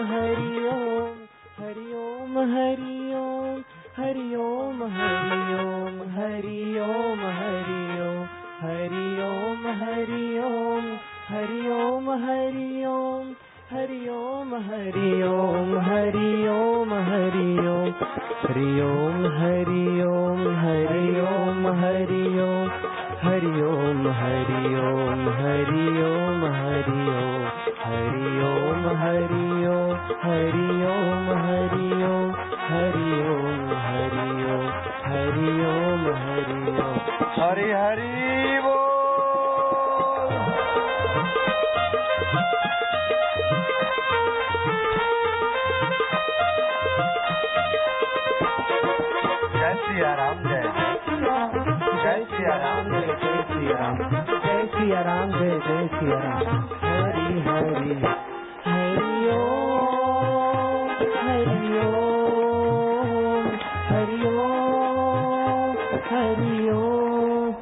हरि ओम, हरि ओम हरि ओम, हरि ओम हरि ओम, हरि ओम हरि ओम, हरि ओम हरि ओम, हरि ओम हरि ओम, हरि ओम हरि ओम, हरि ओम हरि ओम, हरि ओम हरि ओम, हरि ओम हरि ओम, हरि ओम हरि ओम, हरि ओम हरि ओम, हरि ओम हरि ओम, हरि ओम हरि ओम, हरि ओम हरि ओम, हरि ओम हरि ओम, हरि हरि बोल। जय सिया राम, जय जय सिया राम, जय जय सिया राम, जय सिया राम, जय जय सिया राम, हरि हरि हरि ओम, हरि ओम, हरि ओम, हरि ओम,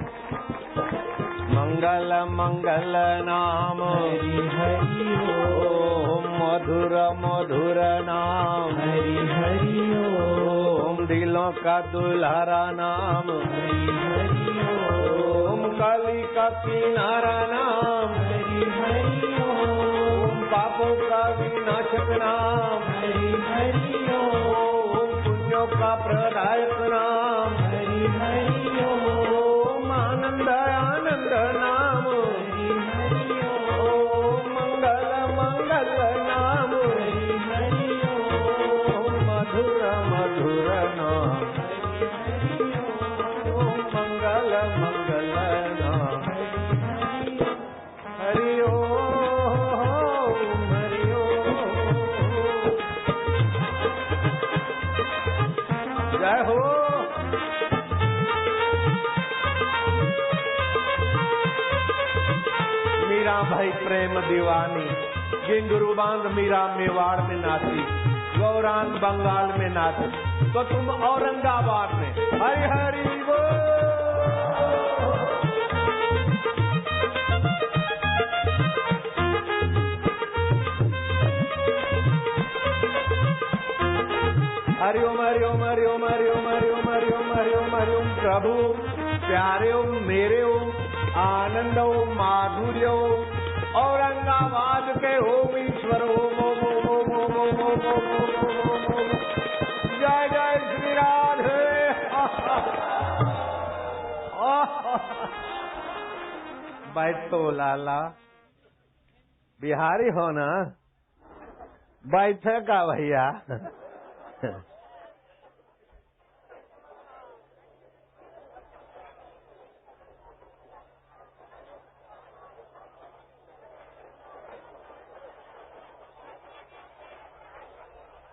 मंगल मंगल नाम हरि हरि ओम, मधुर मधुर नाम हरि हरि ओम, दिलों का दुल्हरा नाम हरि हरि ओम, कली का किनारा नाम हरि हरि ओम, पापों का विनाशक नाम हरि हरि ओम, पुण्यों का प्रदायक नाम हरि हरि ओम, आनंद आनंद नाम हरि हरि ओम, मंगल मंगल नाम हरि हरि ओम, मधुर मधुर नाम ओम, मंगल मंगल नाम हरि ओम, हरि ओम, जय हो। मीरा भाई प्रेम दीवानी, गिंगरू बांध मीरा मेवाड़ में नाची, गौरांग बंगाल में नाचे, तो तुम औरंगाबाद में हरि हरि बोल। हरि ओम हरि ओम हरि ओम हरि ओम हरि ओम हरि ओम हरि ओम हरि ओम, प्रभु प्यारे हो मेरे हो, आनंद हो माधुर्य हो, औरंगाबाद के ओम ईश्वर ओम ओम ओम ओम ओम ओम ओम ओम ओम ओम ओम। जय जय श्री राधे। बैठो लाला, बिहारी हो ना, बैठेगा भैया।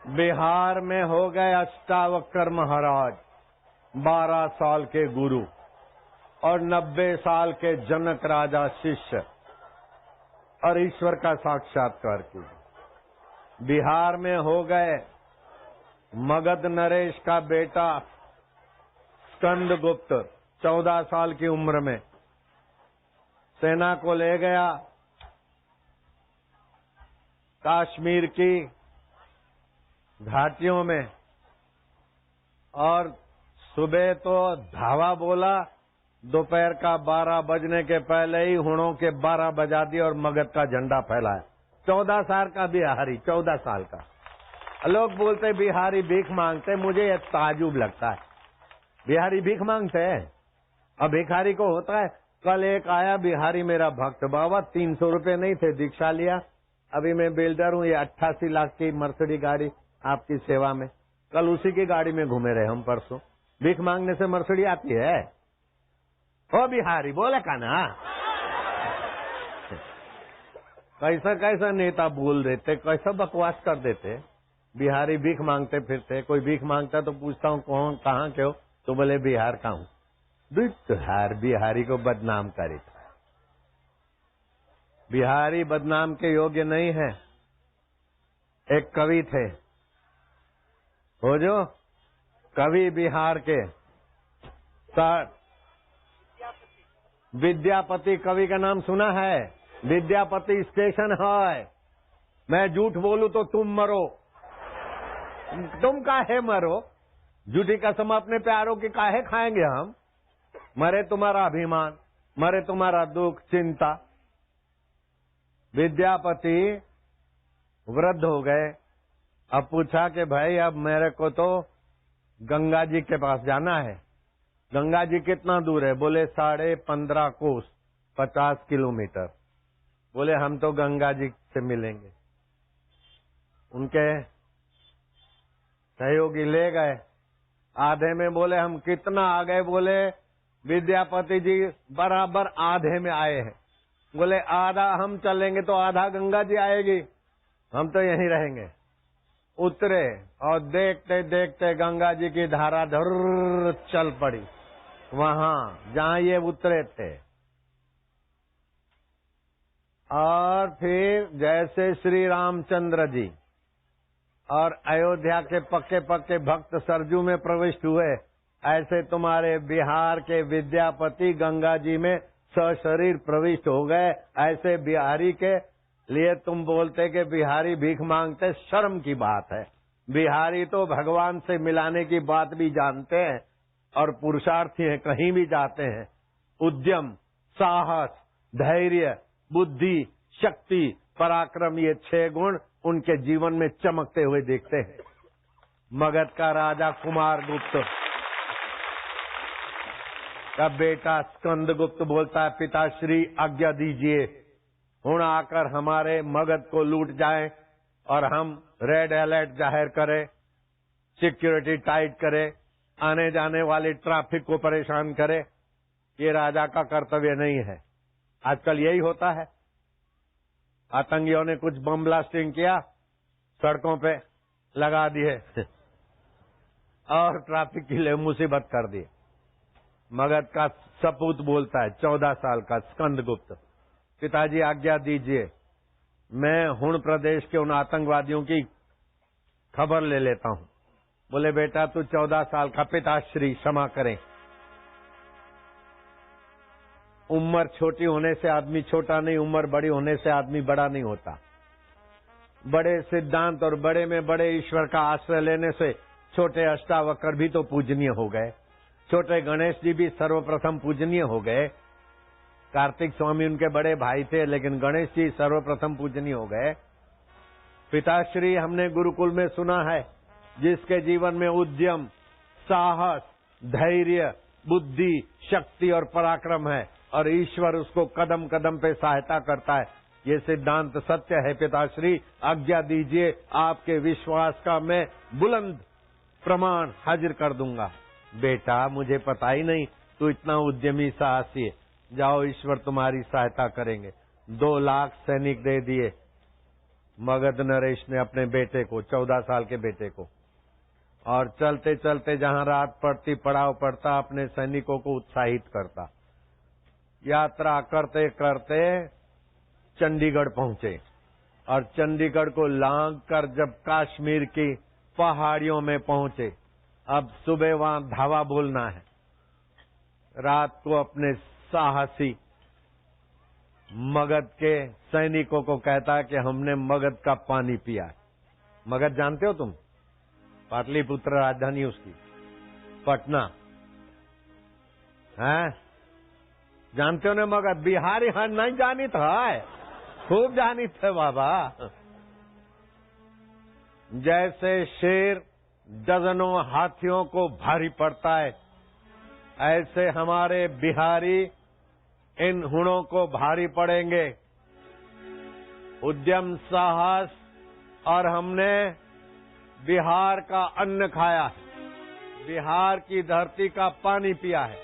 बिहार में हो गए अष्टावक्र महाराज, 12 साल के गुरु और 90 साल के जनक राजा शिष्य और ईश्वर का साक्षात्कार किया। बिहार में हो गए मगध नरेश का बेटा स्कंदगुप्त, 14 साल की उम्र में सेना को ले गया कश्मीर की घाटियों में, और सुबह तो धावा बोला, दोपहर का 12 बजने के पहले ही हुणों के 12 बजा दिए और मगध का झंडा फहलाया। 14 साल का बिहारी, 14 साल का। लोग बोलते बिहारी भीख मांगते, मुझे ये ताजुब लगता है, बिहारी भीख मांगते हैं? अब भिखारी को होता है। कल एक आया बिहारी मेरा भक्त, बाबा 300 रुपए नहीं थे, दीक्षा लिया, अभी मैं बिल्डर हूँ, ये 88 लाख की मर्सिडीज गाड़ी आपकी सेवा में। कल उसी की गाड़ी में घूमे रहे हम परसों। भीख मांगने से मर्सिडीज आती है? ओ बिहारी बोले का ना। कैसा कैसा नेता बोल देते, कैसा बकवास कर देते। बिहारी भीख मांगते फिरते, कोई भीख मांगता तो पूछता हूँ कौन कहाँ के हो, तो बोले बिहार का हूँ। हर बिहारी को बदनाम करे। बिहारी बदनाम के योग्य नहीं है। एक कवि थे, हो जो कवि बिहार के विद्यापति कवि का नाम सुना है? विद्यापति स्टेशन है, मैं झूठ बोलूं तो तुम मरो। तुम काहे मरो? झूठी कसम अपने प्यारों की काहे खाएंगे हम? मरे तुम्हारा अभिमान, मरे तुम्हारा दुख, चिंता। विद्यापति वृद्ध हो गए। अब पूछा कि भाई अब मेरे को तो गंगा जी के पास जाना है। गंगा जी कितना दूर है? बोले 15.5 कोस, 50 किलोमीटर। बोले हम तो गंगा जी से मिलेंगे। उनके सहयोगी ले गए। आधे में बोले हम कितना आ गए? बोले विद्यापति जी बराबर आधे में आए हैं। बोले आधा हम चलेंगे तो आधा गंगा जी आएगी, हम तो यहीं रहेंगे। उतरे और देखते देखते गंगा जी की धारा धर चल पड़ी वहां जहां ये उतरे थे। और फिर जैसे श्री रामचंद्र जी और अयोध्या के पक्के पक्के भक्त सरजू में प्रविष्ट हुए, ऐसे तुम्हारे बिहार के विद्यापति गंगा जी में सशरीर प्रविष्ट हो गए। ऐसे बिहारी के लिए तुम बोलते कि बिहारी भीख मांगते, शर्म की बात है। बिहारी तो भगवान से मिलाने की बात भी जानते हैं और पुरुषार्थी हैं, कहीं भी जाते हैं। उद्यम, साहस, धैर्य, बुद्धि, शक्ति, पराक्रम, ये 6 गुण उनके जीवन में चमकते हुए देखते हैं। मगध का राजा कुमार गुप्त का बेटा स्कंद गुप्त बोलता है, पिताश्री आज्ञा दीजिए, हुण आकर हमारे मगध को लूट जाएं और हम रेड अलर्ट जाहिर करें, सिक्योरिटी टाइट करें, आने जाने वाली ट्रैफिक को परेशान करें। ये राजा का कर्तव्य नहीं है। आजकल यही होता है। आतंकियों ने कुछ बम ब्लास्टिंग किया, सड़कों पे लगा दिए और ट्रैफिक के लिए मुसीबत कर दी। मगध का सपूत बोलता है, 14 साल का स्कंद गुप्त, पिताजी आज्ञा दीजिए, मैं हुण प्रदेश के उन आतंकवादियों की खबर ले लेता हूं। बोले बेटा तू 14 साल का, पिताश्री क्षमा करें, उम्र छोटी होने से आदमी छोटा नहीं, उम्र बड़ी होने से आदमी बड़ा नहीं होता। बड़े सिद्धांत और बड़े में बड़े ईश्वर का आश्रय लेने से छोटे अष्टावक्र भी तो पूजनीय हो गए। छोटे गणेश जी भी सर्वप्रथम पूजनीय हो गए। कार्तिक स्वामी उनके बड़े भाई थे, लेकिन गणेश जी सर्वप्रथम पूजनीय हो गए। पिताश्री, हमने गुरुकुल में सुना है, जिसके जीवन में उद्यम, साहस, धैर्य, बुद्धि, शक्ति और पराक्रम है और ईश्वर उसको कदम कदम पे सहायता करता है, ये सिद्धांत सत्य है। पिताश्री आज्ञा दीजिए, आपके विश्वास का मैं बुलंद प्रमाण हाजिर कर दूंगा। बेटा मुझे पता ही नहीं तू इतना उद्यमी साहसी है, जाओ ईश्वर तुम्हारी सहायता करेंगे। 2 लाख सैनिक दे दिए मगध नरेश ने अपने बेटे को, 14 साल के बेटे को, और चलते चलते जहां रात पड़ती पड़ाव पड़ता अपने सैनिकों को उत्साहित करता। यात्रा करते करते चंडीगढ़ पहुंचे और चंडीगढ़ को लांघ कर जब कश्मीर की पहाड़ियों में पहुंचे, अब सुबह वहां धावा बोलना है। रात को अपने साहसी मगध के सैनिकों को कहता है कि हमने मगध का पानी पिया है। मगध जानते हो तुम? पाटलिपुत्र राजधानी उसकी, पटना है, जानते हो ना मगध? बिहारी हर नहीं जानी था, खूब जानी थे बाबा। जैसे शेर डजनों हाथियों को भारी पड़ता है, ऐसे हमारे बिहारी इन हुणों को भारी पड़ेंगे। उद्यम, साहस, और हमने बिहार का अन्न खाया है, बिहार की धरती का पानी पिया है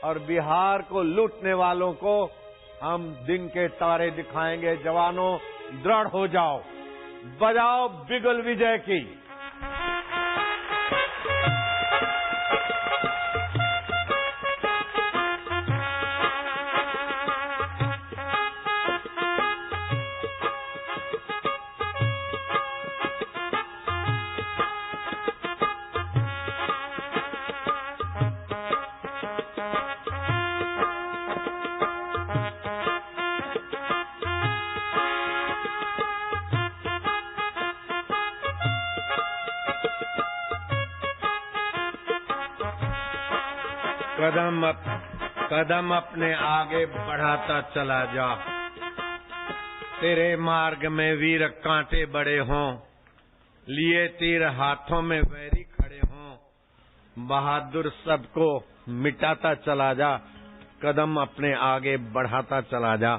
और बिहार को लूटने वालों को हम दिन के तारे दिखाएंगे। जवानों दृढ़ हो जाओ, बजाओ बिगुल विजय की। कदम अपने आगे बढ़ाता चला जा। तेरे मार्ग में वीर कांटे बड़े हों, लिए तीर हाथों में वैरी खड़े हों, बहादुर सबको मिटाता चला जा। कदम अपने आगे बढ़ाता चला जा।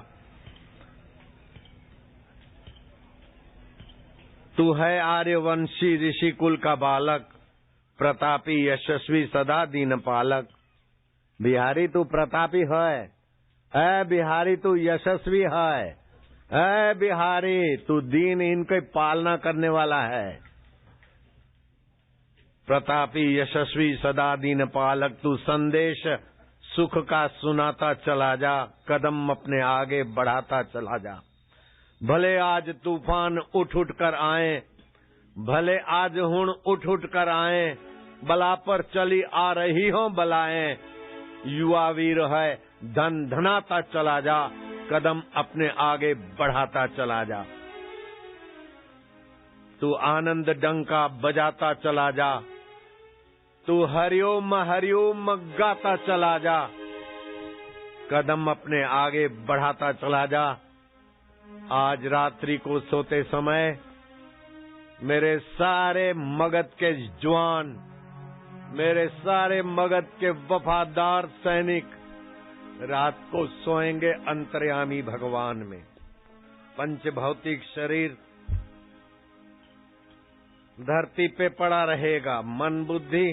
तू है आर्यवंशी ऋषि कुल का बालक, प्रतापी यशस्वी सदा दीन पालक। बिहारी तू प्रतापी है बिहारी तू यशस्वी है बिहारी तू दीन इनकी पालना करने वाला है। प्रतापी यशस्वी सदा दीन पालक, तू संदेश सुख का सुनाता चला जा। कदम अपने आगे बढ़ाता चला जा। भले आज तूफान उठ उठ कर आए, भले आज हुण उठ उठ कर आए, बला पर चली आ रही हो बलाएं। युवा वीर है धन धनाता चला जा। कदम अपने आगे बढ़ाता चला जा। तू आनंद डंका बजाता चला जा। तू हरिओम हरिओम गाता चला जा। कदम अपने आगे बढ़ाता चला जा। आज रात्रि को सोते समय मेरे सारे मगध के जवान, मेरे सारे मगध के वफादार सैनिक रात को सोएंगे अंतर्यामी भगवान में। पंच भौतिक शरीर धरती पे पड़ा रहेगा, मन बुद्धि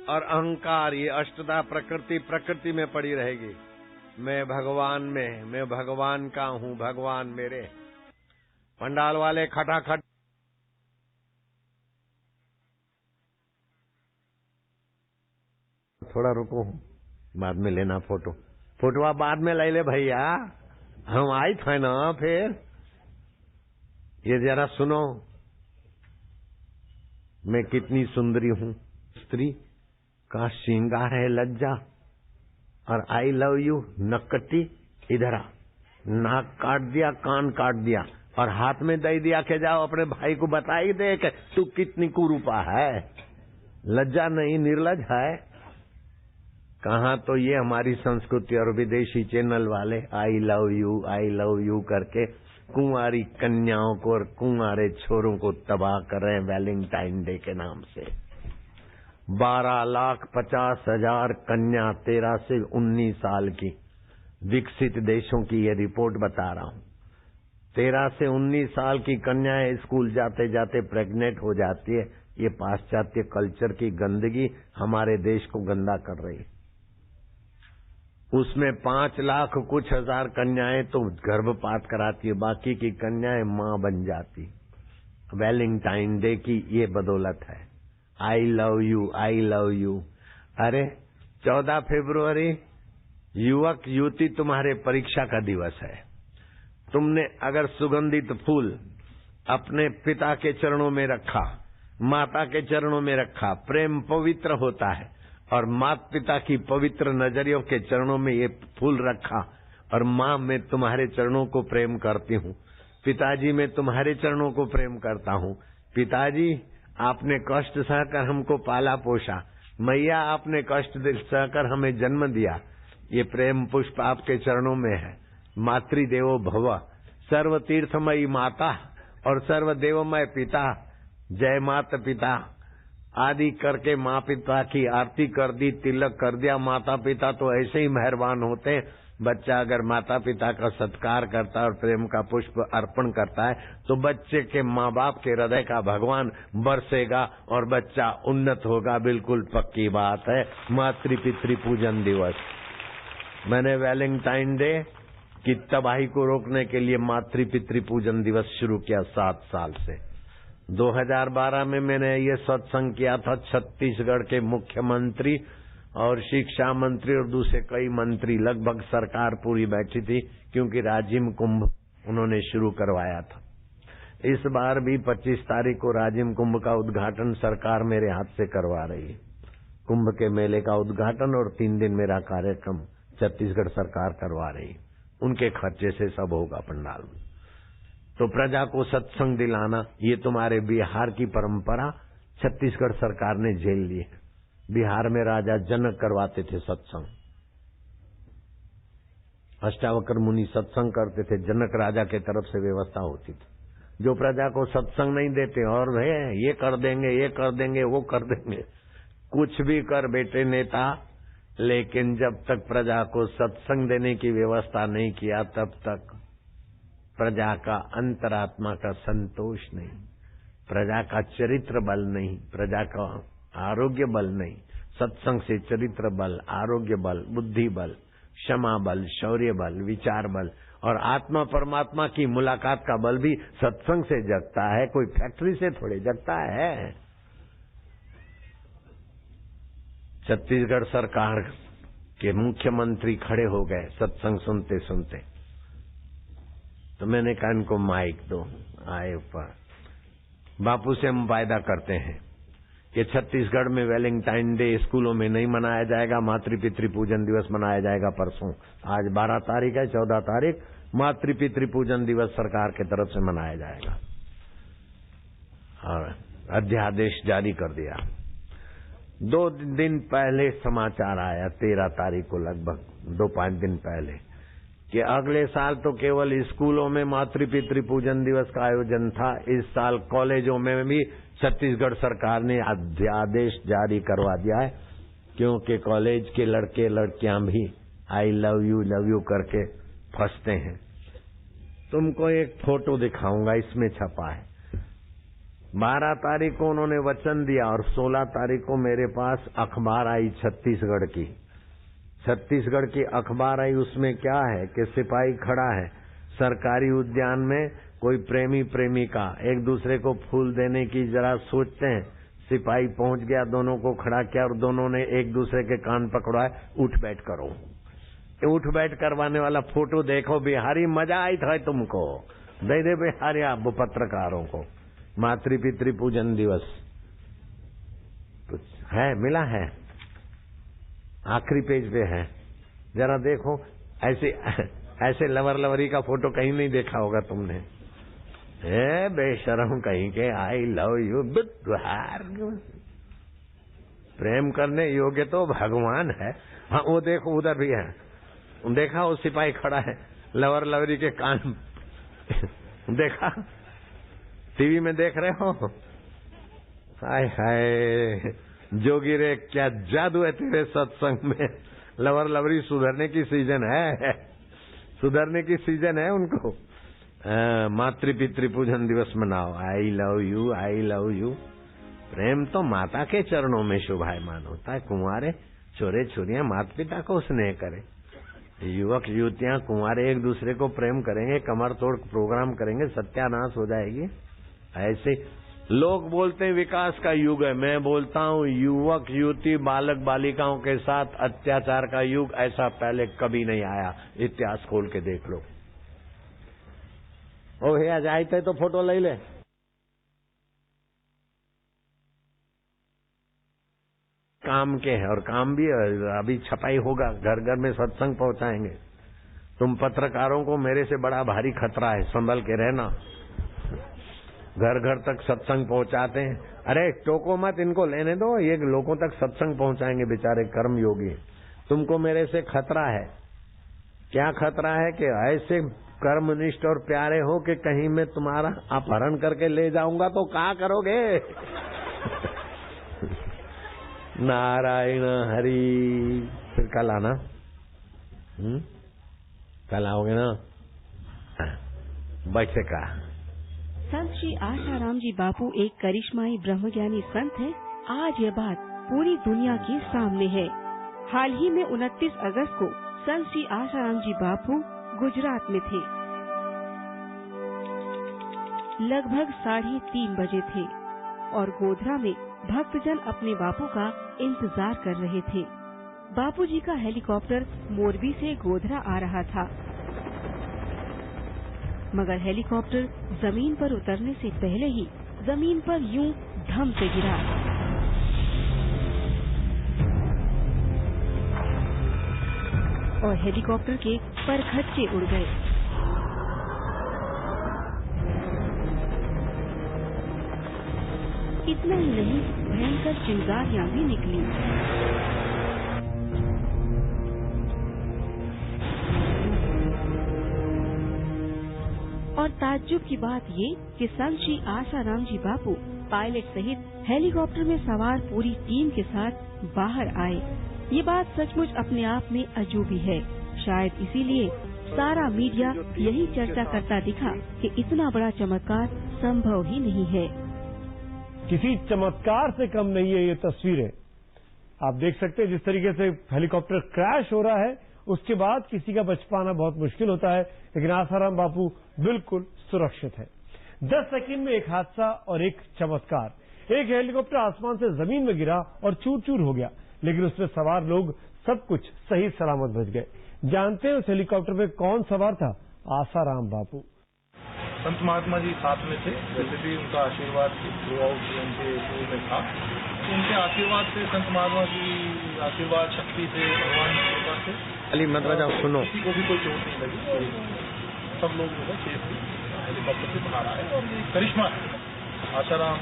और अहंकार ये अष्टधा प्रकृति में पड़ी रहेगी। मैं भगवान में, मैं भगवान का हूँ, भगवान मेरे। पंडाल वाले खटाखट थोड़ा रुको, बाद में लेना फोटो बाद में ले ले भैया, हम आई थे ना। फिर ये जरा सुनो, मैं कितनी सुंदरी हूँ। स्त्री का श्रृंगार है लज्जा, और आई लव यू नक्कटी इधर आ। नाक काट दिया, कान काट दिया और हाथ में दे दिया के जाओ अपने भाई को बताई दे कि तू कितनी कुरूपा है। लज्जा नहीं, निर्लज है। कहाँ तो ये हमारी संस्कृति और विदेशी चैनल वाले आई लव यू करके कुंवारी कन्याओं को और कुंवारे छोरों को तबाह कर रहे हैं वैलेंटाइन डे के नाम से। 12,50,000 कन्या 13 से 19 साल की, विकसित देशों की ये रिपोर्ट बता रहा हूँ। 13 से 19 साल की कन्याएं स्कूल जाते जाते प्रेग्नेंट हो जाती है। ये पाश्चात्य कल्चर की गंदगी हमारे देश को गंदा कर रही है। उसमें 5 लाख कुछ हजार कन्याएं तो गर्भपात कराती है, बाकी की कन्याएं मां बन जाती। वैलेंटाइन डे की ये बदौलत है। आई लव यू। अरे 14 फरवरी युवक युवती तुम्हारे परीक्षा का दिवस है। तुमने अगर सुगंधित फूल अपने पिता के चरणों में रखा, माता के चरणों में रखा, प्रेम पवित्र होता है। और माता पिता की पवित्र नजरियों के चरणों में ये फूल रखा, और माँ मैं तुम्हारे चरणों को प्रेम करती हूँ, पिताजी मैं तुम्हारे चरणों को प्रेम करता हूँ। पिताजी आपने कष्ट सहकर हमको पाला पोषा, मैया आपने कष्ट सहकर हमें जन्म दिया। ये प्रेम पुष्प आपके चरणों में है। मातृदेवो भव, सर्व तीर्थमयी माता और सर्व देवमय पिता। जय माता पिता आदि करके माँ पिता की आरती कर दी, तिलक कर दिया। माता पिता तो ऐसे ही मेहरबान होते हैं। बच्चा अगर माता पिता का सत्कार करता है और प्रेम का पुष्प अर्पण करता है तो बच्चे के माँ बाप के हृदय का भगवान बरसेगा और बच्चा उन्नत होगा। बिल्कुल पक्की बात है। मातृ पितृ पूजन दिवस, मैंने वैलेंटाइन डे की तबाही को रोकने के लिए मातृ पितृ पूजन दिवस शुरू किया 7 साल से। 2012 में मैंने ये सत्संग किया था। छत्तीसगढ़ के मुख्यमंत्री और शिक्षा मंत्री और दूसरे कई मंत्री, लगभग सरकार पूरी बैठी थी, क्योंकि राजिम कुंभ उन्होंने शुरू करवाया था। इस बार भी 25 तारीख को राजिम कुंभ का उद्घाटन सरकार मेरे हाथ से करवा रही है। कुंभ के मेले का उद्घाटन और 3 दिन मेरा कार्यक्रम छत्तीसगढ़ सरकार करवा रही है। उनके खर्चे से सब होगा पंडाल में। तो प्रजा को सत्संग दिलाना ये तुम्हारे बिहार की परंपरा छत्तीसगढ़ सरकार ने झेल ली है। बिहार में राजा जनक करवाते थे सत्संग। अष्टावक्र मुनि सत्संग करते थे, जनक राजा के तरफ से व्यवस्था होती थी। जो प्रजा को सत्संग नहीं देते और ये कर देंगे, ये कर देंगे, वो कर देंगे, कुछ भी कर बेटे नेता, लेकिन जब तक प्रजा को सत्संग देने की व्यवस्था नहीं किया तब तक प्रजा का अंतरात्मा का संतोष नहीं, प्रजा का चरित्र बल नहीं, प्रजा का आरोग्य बल नहीं। सत्संग से चरित्र बल, आरोग्य बल, बुद्धि बल, क्षमा बल, शौर्य बल, विचार बल और आत्मा परमात्मा की मुलाकात का बल भी सत्संग से जगता है, कोई फैक्ट्री से थोड़े जगता है। छत्तीसगढ़ सरकार के मुख्यमंत्री खड़े हो गए सत्संग सुनते सुनते, तो मैंने कहा इनको माइक दो। आए ऊपर, बापू से हम वायदा करते हैं कि छत्तीसगढ़ में वैलेंटाइन डे स्कूलों में नहीं मनाया जाएगा, मातृ-पितृ पूजन दिवस मनाया जाएगा परसों। आज 12 तारीख है, 14 तारीख मातृ-पितृ पूजन दिवस सरकार की तरफ से मनाया जाएगा और अध्यादेश जारी कर दिया। 2 दिन पहले समाचार आया, 13 तारीख को लगभग 2-5 दिन पहले, कि अगले साल तो केवल स्कूलों में मातृ-पितृ पूजन दिवस का आयोजन था, इस साल कॉलेजों में भी छत्तीसगढ़ सरकार ने अध्यादेश जारी करवा दिया है, क्योंकि कॉलेज के लड़के लड़कियां भी आई लव यू करके फंसते हैं। तुमको एक फोटो दिखाऊंगा, इसमें छपा है। 12 तारीख को उन्होंने वचन दिया और 16 तारीख को मेरे पास अखबार आई छत्तीसगढ़ की अखबार आई। उसमें क्या है कि सिपाही खड़ा है सरकारी उद्यान में, कोई प्रेमी प्रेमिका एक दूसरे को फूल देने की जरा सोचते हैं, सिपाही पहुंच गया, दोनों को खड़ा किया और दोनों ने एक दूसरे के कान पकड़वाए, उठ बैठ करो। उठ बैठ करवाने वाला फोटो देखो बिहारी, मजा आई था तुमको, दे बिहारी आप पत्रकारों को। मातृ-पितृ पूजन दिवस कुछ है, मिला है, आखिरी पेज पे है, जरा देखो। ऐसे लवर लवरी का फोटो कहीं नहीं देखा होगा तुमने। बेशरम कहीं के आई लव यू, प्रेम करने योग्य तो भगवान है। हाँ वो देखो उधर भी है, देखा वो सिपाही खड़ा है लवर लवरी के कान देखा, टीवी में देख रहे हो। हाय हाय जोगी रे, क्या जादू है तेरे सत्संग में। लवर लवरी सुधरने की सीजन है, सुधरने की सीजन है उनको। मातृ-पितृ पूजन दिवस मनाओ, I love you, I love you. प्रेम तो माता के चरणों में शोभायमान होता है। कुंवारे छोरे छोरियां माता पिता को स्नेह करें, युवक युवतियां कुंवारे एक दूसरे को प्रेम करेंगे, कमर तोड़ प्रोग्राम करेंगे, सत्यानाश हो जाएगी। ऐसे लोग बोलते हैं विकास का युग है, मैं बोलता हूँ युवक युवती बालक बालिकाओं के साथ अत्याचार का युग ऐसा पहले कभी नहीं आया। इतिहास खोल के देख लो। ओ भैया जाते तो फोटो ले ले। काम के है और काम भी अभी छपाई होगा, घर घर में सत्संग पहुंचाएंगे। तुम पत्रकारों को मेरे से बड़ा भारी खतरा है, संभल के रहना। घर घर तक सत्संग पहुंचाते हैं, अरे टोको मत, इनको लेने दो, ये लोगों तक सत्संग पहुंचाएंगे बेचारे कर्म योगी। तुमको मेरे से खतरा है। क्या खतरा है कि ऐसे कर्मनिष्ठ और प्यारे हो कि कहीं मैं तुम्हारा अपहरण करके ले जाऊंगा तो क्या करोगे। नारायण हरि। फिर कल आना, कल आओगे ना, बैठे का। संत श्री आशाराम जी बापू एक करिश्माई ब्रह्मज्ञानी संत है। आज यह बात पूरी दुनिया के सामने है। हाल ही में 29 अगस्त को संत श्री आशाराम जी बापू गुजरात में थे। लगभग 3:30 बजे थे और गोधरा में भक्तजन अपने बापू का इंतजार कर रहे थे। बापू जी का हेलीकॉप्टर मोरबी से गोधरा आ रहा था, मगर हेलीकॉप्टर जमीन पर उतरने से पहले ही जमीन पर यूं धम से गिरा। और हेलीकॉप्टर के परखच्चे उड़ गए। इतना ही नहीं, भयंकर चिंगारियां भी निकली। और ताज्जुब की बात ये कि संत श्री आसाराम जी बापू पायलट सहित हेलीकॉप्टर में सवार पूरी टीम के साथ बाहर आए। ये बात सचमुच अपने आप में अजूबी है। शायद इसीलिए सारा मीडिया यही चर्चा करता दिखा कि इतना बड़ा चमत्कार संभव ही नहीं है। किसी चमत्कार से कम नहीं है ये तस्वीरें। आप देख सकते हैं जिस तरीके से हेलीकॉप्टर क्रैश हो रहा है, उसके बाद किसी का बच पाना बहुत मुश्किल होता है, लेकिन आसाराम बापू बिल्कुल सुरक्षित है। 10 सेकंड में एक हादसा और एक चमत्कार। एक हेलीकॉप्टर आसमान से जमीन में गिरा और चूर चूर हो गया, लेकिन उसमें सवार लोग सब कुछ सही सलामत बच गए। जानते हैं उस हेलीकॉप्टर में कौन सवार था? आसाराम बापू। संत महात्मा जी साथ में थे, वैसे भी उनका आशीर्वाद थ्रू आउट उनके शुरू में था। उनके आशीर्वाद से, संत महात्मा की आशीर्वाद शक्ति से, भगवान की कृपा से अली मतलब सुनो, किसी को भी कोई चोट नहीं लगी। सब लोग जो है सेफली हेलीकॉप्टर से बाहर आए और ये करिश्मा है। आसाराम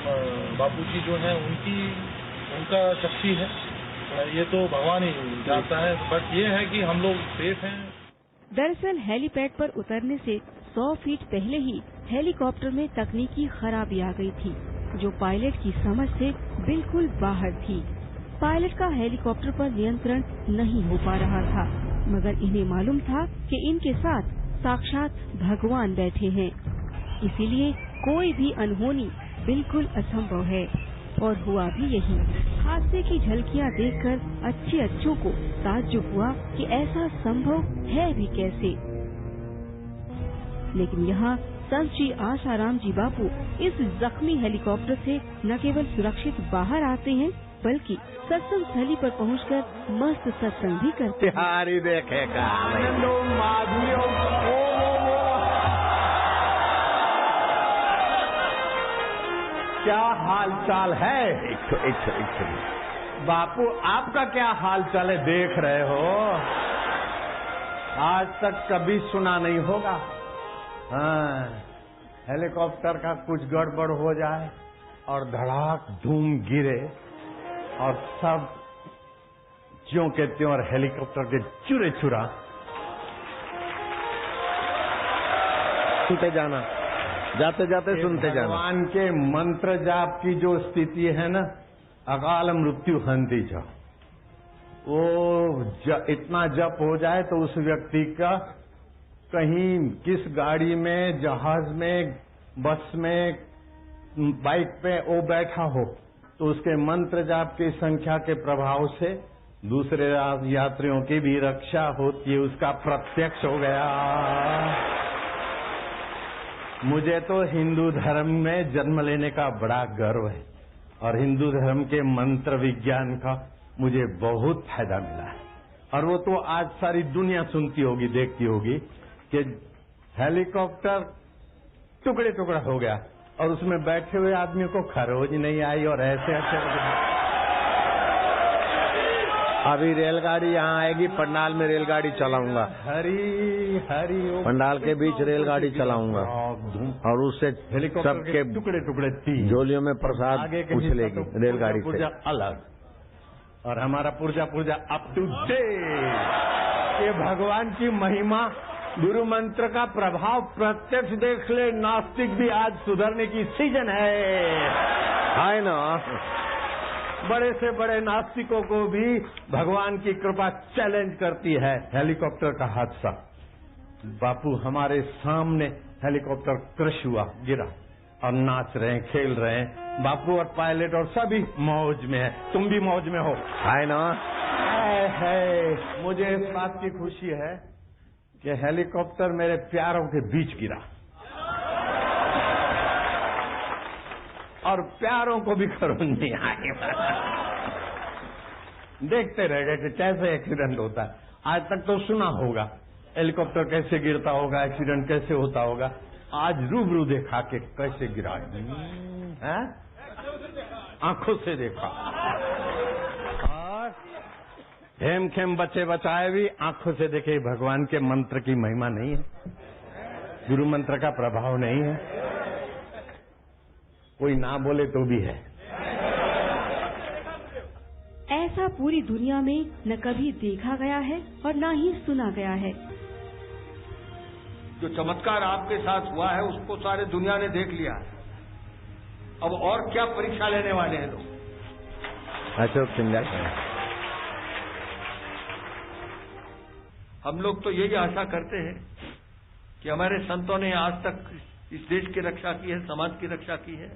बापू जी जो है उनका शक्ति है, ये तो भगवान ही जानता है, बट ये है कि हम लोग सेफ हैं। दरअसल हेलीपैड पर उतरने से 100 फीट पहले ही हेलीकॉप्टर में तकनीकी खराबी आ गई थी, जो पायलट की समझ से बिल्कुल बाहर थी। पायलट का हेलीकॉप्टर पर नियंत्रण नहीं हो पा रहा था, मगर इन्हें मालूम था कि इनके साथ साक्षात भगवान बैठे हैं, इसीलिए कोई भी अनहोनी बिल्कुल असंभव है। और हुआ भी यही। हादसे की झलकियां देखकर अच्छों को ताज्जुब हुआ कि ऐसा संभव है भी कैसे। लेकिन यहाँ संत श्री आसाराम जी बापू इस जख्मी हेलीकॉप्टर से न केवल सुरक्षित बाहर आते हैं, बल्कि सत्संग स्थली पर पहुंचकर मस्त सत्संग भी करते हैं। देखेगा क्या हाल चाल है? एक बापू आपका क्या हाल चाल है? देख रहे हो, आज तक कभी सुना नहीं होगा। हाँ, हेलीकॉप्टर का कुछ गड़बड़ हो जाए और धड़ाक धूम गिरे और सब ज्यों के त्यों और हेलीकॉप्टर के चूरे चूरा। सुनते जाना, जाते जाते सुनते जाना। भगवान के मंत्र जाप की जो स्थिति है ना, अकाल मृत्यु हंती जा, वो इतना जप हो जाए तो उस व्यक्ति का कहीं किस गाड़ी में, जहाज में, बस में, बाइक पे वो बैठा हो तो उसके मंत्र जाप की संख्या के प्रभाव से दूसरे यात्रियों की भी रक्षा होती है। उसका प्रत्यक्ष हो गया। मुझे तो हिंदू धर्म में जन्म लेने का बड़ा गर्व है और हिंदू धर्म के मंत्र विज्ञान का मुझे बहुत फायदा मिला है। और वो तो आज सारी दुनिया सुनती होगी, देखती होगी कि हेलीकॉप्टर टुकड़े टुकड़ा हो गया और उसमें बैठे हुए आदमी को खरोज नहीं आई और ऐसे अभी रेलगाड़ी यहाँ आएगी, पंडाल में रेलगाड़ी चलाऊंगा। हरी हरी पंडाल के बीच रेलगाड़ी चलाऊंगा और उससे सबके टुकड़े टुकड़े झोलियों में प्रसाद पूछ लेगी रेलगाड़ी से अलग। और हमारा पुर्जा अप टू डेट। ये भगवान की महिमा, गुरु मंत्र का प्रभाव प्रत्यक्ष देख ले। नास्तिक भी आज सुधरने की सीजन है ना। बड़े से बड़े नास्तिकों को भी भगवान की कृपा चैलेंज करती है। हेलीकॉप्टर का हादसा, बापू हमारे सामने हेलीकॉप्टर क्रश हुआ, गिरा और नाच रहे हैं, खेल रहे हैं। बापू और पायलट और सभी मौज में है। तुम भी मौज में हो, है ना? है। मुझे इस बात की खुशी है कि हेलीकॉप्टर मेरे प्यारों के बीच गिरा और प्यारों को भी खरोंच नहीं आई। देखते रह गए कि कैसे एक्सीडेंट होता है। आज तक तो सुना होगा हेलीकॉप्टर कैसे गिरता होगा, एक्सीडेंट कैसे होता होगा। आज रूबरू देखा कि कैसे गिरा है, आंखों से देखा। और हेम खेम बचे बचाए भी आंखों से देखे। भगवान के मंत्र की महिमा नहीं है, गुरु मंत्र का प्रभाव नहीं है। कोई ना बोले तो भी है। ऐसा पूरी दुनिया में न कभी देखा गया है और न ही सुना गया है। जो चमत्कार आपके साथ हुआ है उसको सारे दुनिया ने देख लिया है। अब और क्या परीक्षा लेने वाले हैं लोग। अशोक सिंघल। हम लोग तो यही आशा करते हैं कि हमारे संतों ने आज तक इस देश की रक्षा की है, समाज की रक्षा की है।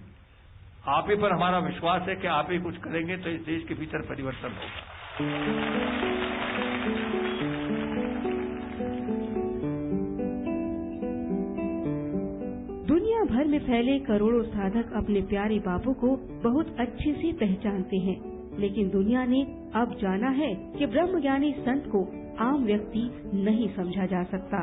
आप ही पर हमारा विश्वास है कि आप ही कुछ करेंगे तो इस देश के भीतर परिवर्तन होगा। दुनिया भर में फैले करोड़ों साधक अपने प्यारे बापू को बहुत अच्छे से पहचानते हैं, लेकिन दुनिया ने अब जाना है कि ब्रह्मज्ञानी संत को आम व्यक्ति नहीं समझा जा सकता।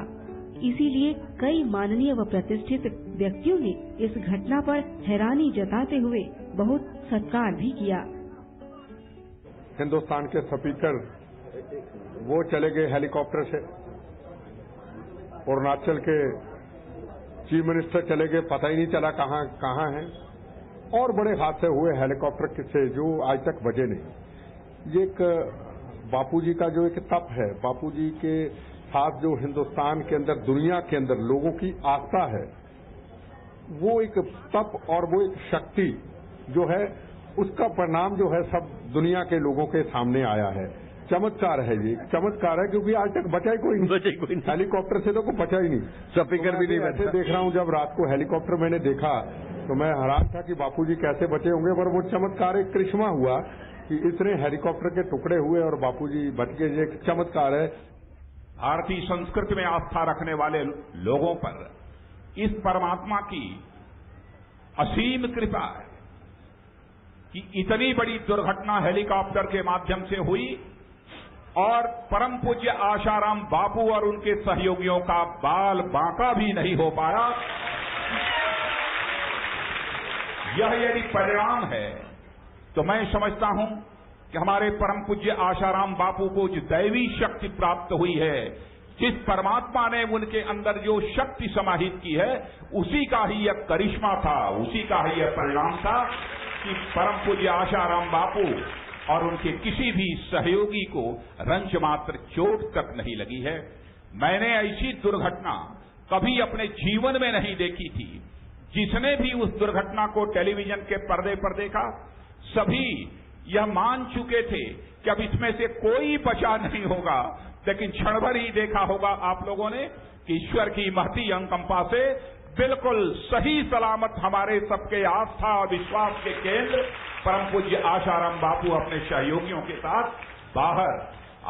इसीलिए कई माननीय व प्रतिष्ठित व्यक्तियों ने इस घटना पर हैरानी जताते हुए बहुत सत्कार भी किया। हिंदुस्तान के स्पीकर वो चले गए हेलीकॉप्टर से, अरुणाचल के चीफ मिनिस्टर चले गए, पता ही नहीं चला कहाँ हैं, और बड़े हादसे हुए हेलीकॉप्टर से जो आज तक बचे नहीं। ये एक बापूजी का जो एक तप है, बापूजी के साथ जो हिंदुस्तान के अंदर, दुनिया के अंदर लोगों की आस्था है, वो एक तप और वो एक शक्ति जो है, उसका परिणाम जो है सब दुनिया के लोगों के सामने आया है। चमत्कार है, ये चमत्कार है, क्योंकि आज तक बचा ही कोई नहीं। हेलीकॉप्टर से तो कोई बचा ही नहीं, स्पीकर भी नहीं बचा। देख रहा हूं, जब रात को हेलीकॉप्टर मैंने देखा तो मैं हैरान था कि बापूजी कैसे बचे होंगे, पर वो चमत्कार, एक करिश्मा हुआ कि इतने हेलीकॉप्टर के टुकड़े हुए और बापूजी बच गए। ये एक चमत्कार है। भारतीय संस्कृति में आस्था रखने वाले लोगों पर इस परमात्मा की असीम कृपा है कि इतनी बड़ी दुर्घटना हेलीकॉप्टर के माध्यम से हुई और परम पूज्य आशाराम बापू और उनके सहयोगियों का बाल बांका भी नहीं हो पाया। यह यदि परिणाम है तो मैं समझता हूं कि हमारे परम पूज्य आशाराम बापू को जो दैवी शक्ति प्राप्त हुई है, जिस परमात्मा ने उनके अंदर जो शक्ति समाहित की है, उसी का ही यह करिश्मा था, उसी का ही यह परिणाम था कि परम पूज्य आशाराम बापू और उनके किसी भी सहयोगी को रंच मात्र चोट तक नहीं लगी है। मैंने ऐसी दुर्घटना कभी अपने जीवन में नहीं देखी थी। जिसने भी उस दुर्घटना को टेलीविजन के पर्दे पर देखा, सभी यह मान चुके थे कि अब इसमें से कोई बचा नहीं होगा, लेकिन क्षण भर ही देखा होगा आप लोगों ने कि ईश्वर की महती अनुकंपा से बिल्कुल सही सलामत हमारे सबके आस्था और विश्वास के केंद्र परम पूज्य आशाराम बापू अपने सहयोगियों के साथ बाहर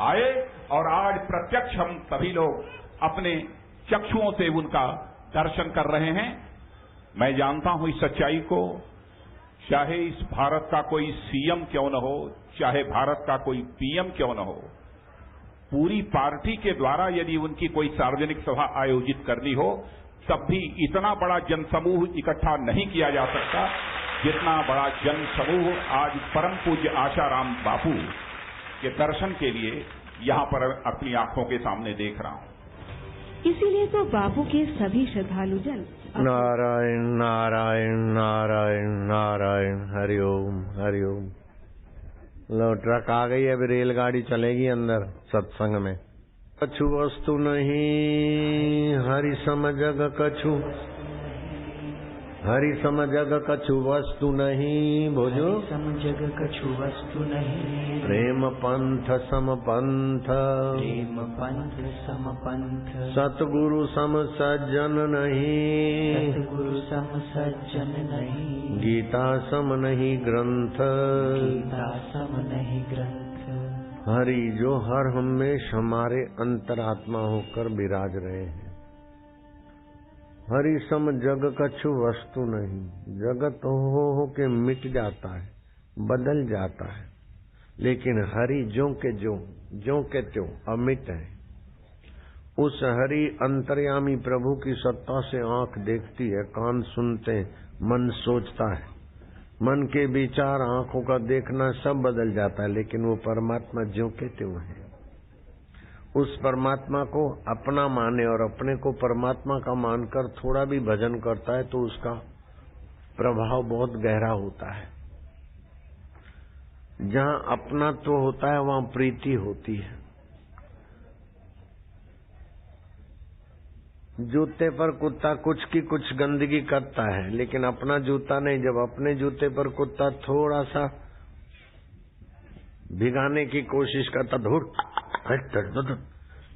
आए और आज प्रत्यक्ष हम सभी लोग अपने चक्षुओं से उनका दर्शन कर रहे हैं। मैं जानता हूं इस सच्चाई को, चाहे इस भारत का कोई सीएम क्यों न हो, चाहे भारत का कोई पीएम क्यों न हो, पूरी पार्टी के द्वारा यदि उनकी कोई सार्वजनिक सभा आयोजित करनी हो, तब भी इतना बड़ा जनसमूह इकट्ठा नहीं किया जा सकता जितना बड़ा जनसमूह आज परम पूज्य आशाराम बापू के दर्शन के लिए यहां पर अपनी आंखों के सामने देख रहा हूं। इसीलिए तो बापू के सभी श्रद्धालुजन नारायण नारायण नारायण नारायण, हरिओम हरिओम। लो ट्रक आ गई है, अभी रेलगाड़ी चलेगी अंदर सत्संग में। कछु वस्तु नहीं हरि सम जग कछु, हरि सम जग कछु वस्तु नहीं, बोलो सम जग कछु वस्तु नहीं, प्रेम पंथ सम पंथ, प्रेम पंथ सम पंथ, सतगुरु सम सज्जन नहीं, सतगुरु सम सज्जन नहीं, गीता सम नहीं ग्रंथ, गीता सम नहीं ग्रंथ। हरि जो हर हमेश हमारे अंतरात्मा होकर विराज रहे हैं। हरि सम जग कछु वस्तु नहीं, जगत हो के मिट जाता है, बदल जाता है, लेकिन हरि ज्यों के त्यों अमिट है। उस हरि अंतर्यामी प्रभु की सत्ता से आंख देखती है, कान सुनते हैं, मन सोचता है, मन के विचार, आंखों का देखना सब बदल जाता है, लेकिन वो परमात्मा ज्यों के त्यों है। उस परमात्मा को अपना माने और अपने को परमात्मा का मानकर थोड़ा भी भजन करता है तो उसका प्रभाव बहुत गहरा होता है। जहां अपना तो होता है वहां प्रीति होती है। जूते पर कुत्ता कुछ की कुछ गंदगी करता है, लेकिन अपना जूता नहीं। जब अपने जूते पर कुत्ता थोड़ा सा भिगाने की कोशिश करता, धूल,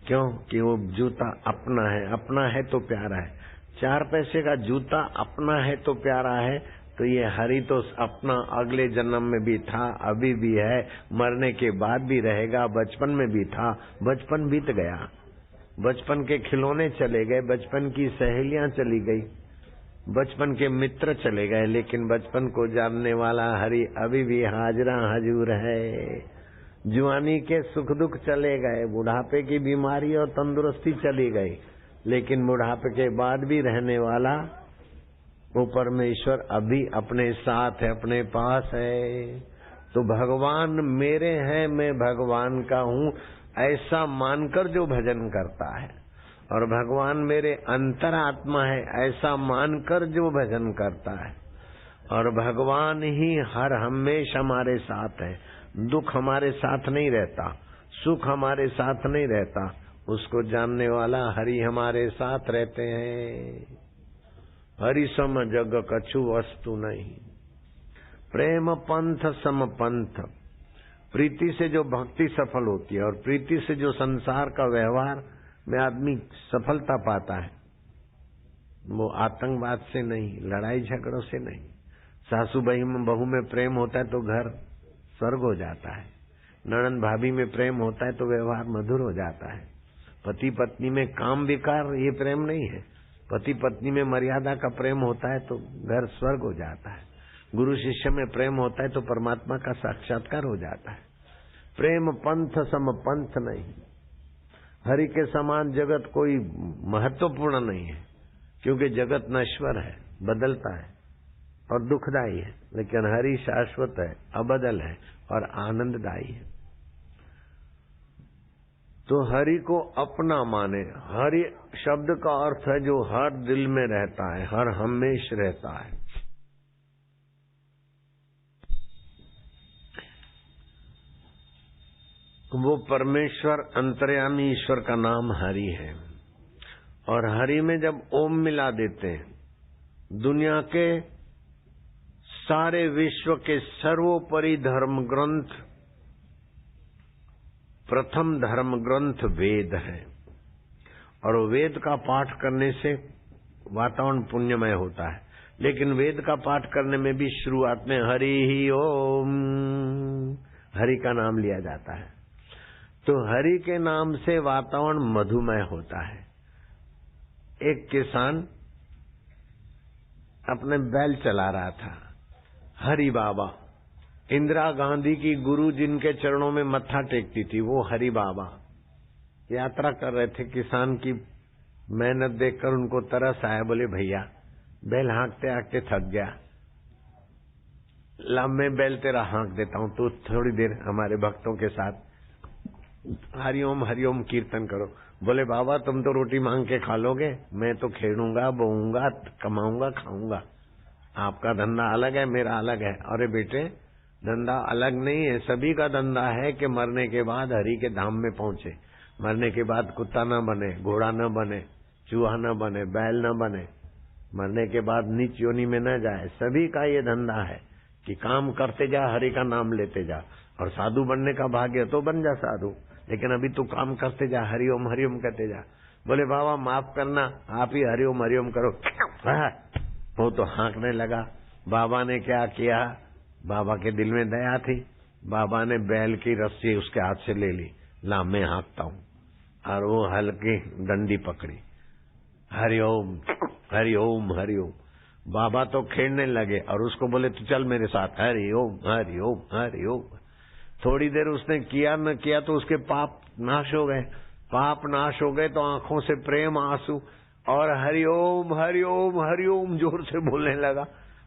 क्यों? कि वो जूता अपना है। अपना है तो प्यारा है। 4 पैसे का जूता अपना है तो प्यारा है। तो ये हरि तो अपना अगले जन्म में भी था, अभी भी है, मरने के बाद भी रहेगा। बचपन में भी था, बचपन बीत गया, बचपन के खिलौने चले गए, बचपन की सहेलियां चली गई, बचपन के मित्र चले गए, लेकिन बचपन को जानने वाला हरि अभी भी हाजरा हजूर है। जुआनी के सुख दुख चले गए, बुढ़ापे की बीमारी और तंदुरुस्ती चली गई, लेकिन बुढ़ापे के बाद भी रहने वाला वो परमेश्वर अभी अपने साथ है, अपने पास है। तो भगवान मेरे हैं, मैं भगवान का हूँ, ऐसा मानकर जो भजन करता है, और भगवान मेरे अंतरात्मा है, ऐसा मानकर जो भजन करता है, और भगवान ही हर हमेशा हमारे साथ है। दुख हमारे साथ नहीं रहता, सुख हमारे साथ नहीं रहता, उसको जानने वाला हरि हमारे साथ रहते हैं। हरि सम जग कछु वस्तु नहीं, प्रेम पंथ सम पंथ। प्रीति से जो भक्ति सफल होती है, और प्रीति से जो संसार का व्यवहार में आदमी सफलता पाता है, वो आतंकवाद से नहीं, लड़ाई झगड़ों से नहीं। सासू बहू में प्रेम होता है तो घर स्वर्ग हो जाता है। ननद भाभी में प्रेम होता है तो व्यवहार मधुर हो जाता है। पति पत्नी में काम विकार ये प्रेम नहीं है। पति पत्नी में मर्यादा का प्रेम होता है तो घर स्वर्ग हो जाता है। गुरु शिष्य में प्रेम होता है तो परमात्मा का साक्षात्कार हो जाता है। प्रेम पंथ सम पंथ नहीं। हरि के समान जगत कोई महत्वपूर्ण नहीं है, क्योंकि जगत नश्वर है, बदलता है और दुखदायी है, लेकिन हरि शाश्वत है, अबदल है और आनंददायी है। तो हरि को अपना माने। हरि शब्द का अर्थ है जो हर दिल में रहता है, हर हमेश रहता है। वो परमेश्वर अंतर्यामी ईश्वर का नाम हरि है। और हरि में जब ओम मिला देते हैं, दुनिया के सारे विश्व के सर्वोपरि धर्म ग्रंथ, प्रथम धर्म ग्रंथ वेद है, और वेद का पाठ करने से वातावरण पुण्यमय होता है। लेकिन वेद का पाठ करने में भी शुरुआत में हरि ही ओम, हरि का नाम लिया जाता है। तो हरि के नाम से वातावरण मधुमय होता है। एक किसान अपने बैल चला रहा था, हरि बाबा, इंदिरा गांधी की गुरु जिनके चरणों में मत्था टेकती थी, वो हरि बाबा यात्रा कर रहे थे। किसान की मेहनत देखकर उनको तरस आया, बोले भैया बैल हाँकते हाँकते थक गया, ला मैं बैल तेरा हाँक देता हूँ, तो थोड़ी देर हमारे भक्तों के साथ हरिओम कीर्तन करो। बोले बाबा तुम तो रोटी मांग के खा लोगे, मैं तो खेलूंगा, बोऊंगा, कमाऊंगा, खाऊंगा। आपका धंधा अलग है, मेरा अलग है। अरे बेटे धंधा अलग नहीं है, सभी का धंधा है कि मरने के बाद हरि के धाम में पहुंचे। मरने के बाद कुत्ता न बने, घोड़ा न बने, चूहा न बने, बैल न बने, मरने के बाद नीच योनि में न जाए। सभी का ये धंधा है कि काम करते जा, हरि का नाम लेते जा, और साधु बनने का भाग्य तो बन जा साधु, लेकिन अभी तू काम करते जा, हरिओम हरिओम कहते जा। बोले बाबा माफ करना, आप ही हरिओम हरिओम करो। वो तो हाँकने लगा। बाबा ने क्या किया, बाबा के दिल में दया थी, बाबा ने बैल की रस्सी उसके हाथ से ले ली, ला मैं हाँकता हूँ, और वो हल्की डंडी पकड़ी, हरिओम हरिओम हरिओम। बाबा तो खेलने लगे और उसको बोले तू चल मेरे साथ, हरिओम हरिओम हरिओम। थोड़ी देर उसने किया न किया तो उसके पाप नाश हो गए। पाप नाश हो गए तो आंखों से प्रेम आंसू, और हरिओम हरिओम हरिओम जोर से बोलने लगा।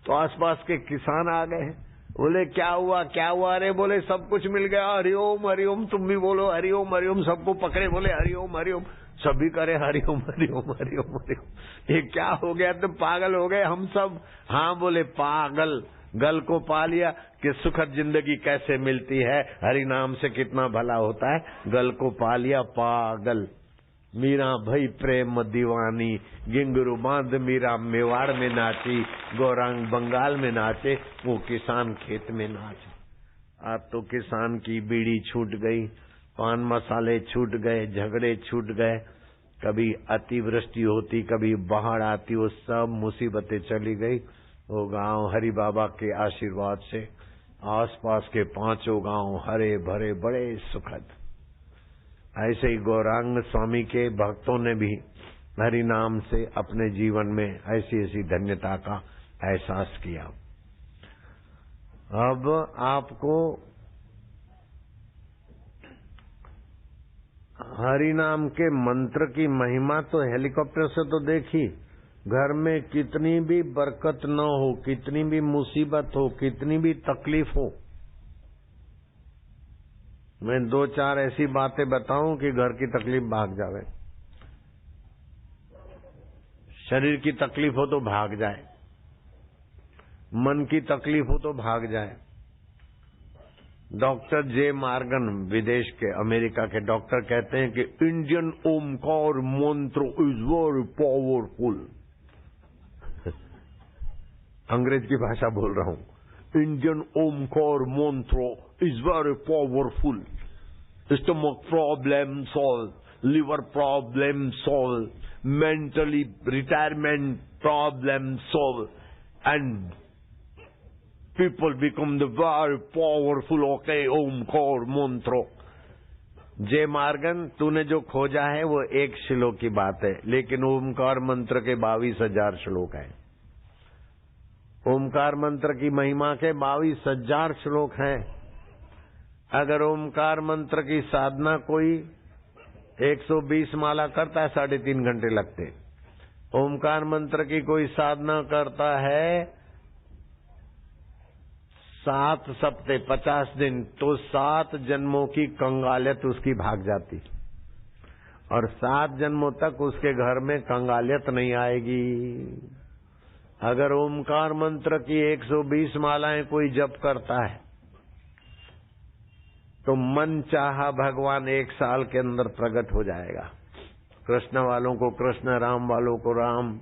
तो आसपास के किसान आ गए, बोले क्या हुआ क्या हुआ? अरे बोले सब कुछ मिल गया, हरिओम हरिओम, तुम भी बोलो हरिओम हरिओम। सबको पकड़े, बोले हरिओम हरिओम, सभी करे हरिओम हरिओम हरिओम हरिओम। ये क्या हो गया? तो पागल हो गए हम सब। हाँ बोले पागल, गल को पा लिया कि सुखद जिंदगी कैसे मिलती है, हरि नाम से कितना भला होता है, गल को पा लिया पागल। मीरा भई प्रेम दीवानी, गिंगरू बांध मीरा मेवाड़ में नाची, गौरांग बंगाल में नाचे, वो किसान खेत में नाचे। अब तो किसान की बीड़ी छूट गई, पान मसाले छूट गए, झगड़े छूट गए, कभी अतिवृष्टि होती, कभी बाढ़ आती, वो सब मुसीबतें चली गई। वो गांव हरि बाबा के आशीर्वाद से आसपास के 5 गांव हरे भरे बड़े सुखद। ऐसे ही गौरांग स्वामी के भक्तों ने भी हरि नाम से अपने जीवन में ऐसी ऐसी धन्यता का एहसास किया। अब आपको हरि नाम के मंत्र की महिमा तो हेलीकॉप्टर से तो देखी, घर में कितनी भी बरकत न हो, कितनी भी मुसीबत हो, कितनी भी तकलीफ हो, मैं 2-4 ऐसी बातें बताऊं कि घर की तकलीफ भाग जावे। शरीर की तकलीफ हो तो भाग जाए, मन की तकलीफ हो तो भाग जाए। डॉक्टर जे मार्गन, विदेश के अमेरिका के डॉक्टर, कहते हैं कि इंडियन ओमकार मंत्र इज वेरी पावरफुल। अंग्रेज की भाषा बोल रहा हूं। इंडियन ओमकार मंत्र is very powerful. Stomach problem solve, liver problem solve, mentally retirement problem solve, and people become the very powerful, okay, Omkar मंत्र। जे मार्गन, तूने जो खोजा है वो 1 श्लोक की बात है, लेकिन ओमकार मंत्र के 22,000 श्लोक हैं। ओमकार मंत्र की महिमा के 22,000 श्लोक हैं। अगर ओमकार मंत्र की साधना कोई 120 माला करता है, 3.5 घंटे लगते। ओमकार मंत्र की कोई साधना करता है 7 सप्ते 50 दिन, तो 7 जन्मों की कंगालियत उसकी भाग जाती, और 7 जन्मों तक उसके घर में कंगालियत नहीं आएगी। अगर ओमकार मंत्र की 120 मालाएं कोई जप करता है तो मन चाहा भगवान 1 साल के अंदर प्रकट हो जाएगा। कृष्ण वालों को कृष्ण, राम वालों को राम,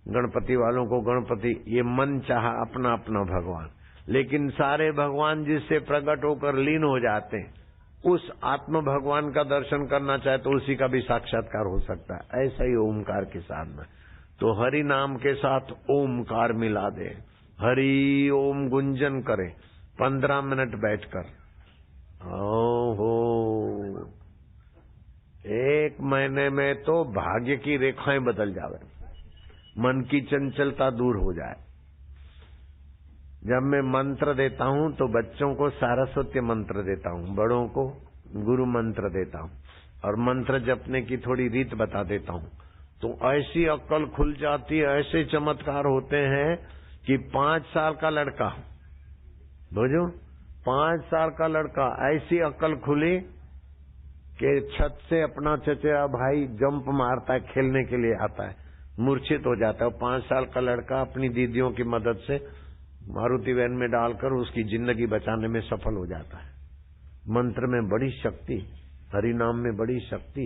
गणपति वालों को गणपति, ये मन चाहा अपना अपना भगवान। लेकिन सारे भगवान जिससे प्रकट होकर लीन हो जाते हैं, उस आत्म भगवान का दर्शन करना चाहे तो उसी का भी साक्षात्कार हो सकता है। ऐसा ही ओमकार के साधना। तो हरि नाम के साथ ओमकार मिला दे, हरि ओम गुंजन करे 15 मिनट बैठकर। ओहो, 1 महीने में तो भाग्य की रेखाएं बदल जावे, मन की चंचलता दूर हो जाए। जब मैं मंत्र देता हूं तो बच्चों को सारस्वती मंत्र देता हूं, बड़ों को गुरु मंत्र देता हूं, और मंत्र जपने की थोड़ी रीत बता देता हूं, तो ऐसी अक्ल खुल जाती है, ऐसे चमत्कार होते हैं कि 5 साल का लड़का, बुझो 5 साल का लड़का, ऐसी अक्ल खुली कि छत से अपना चचेरा भाई जंप मारता है, खेलने के लिए आता है, मूर्छित हो जाता है। 5 साल का लड़का अपनी दीदियों की मदद से मारुति वैन में डालकर उसकी जिंदगी बचाने में सफल हो जाता है। मंत्र में बड़ी शक्ति, हरि नाम में बड़ी शक्ति।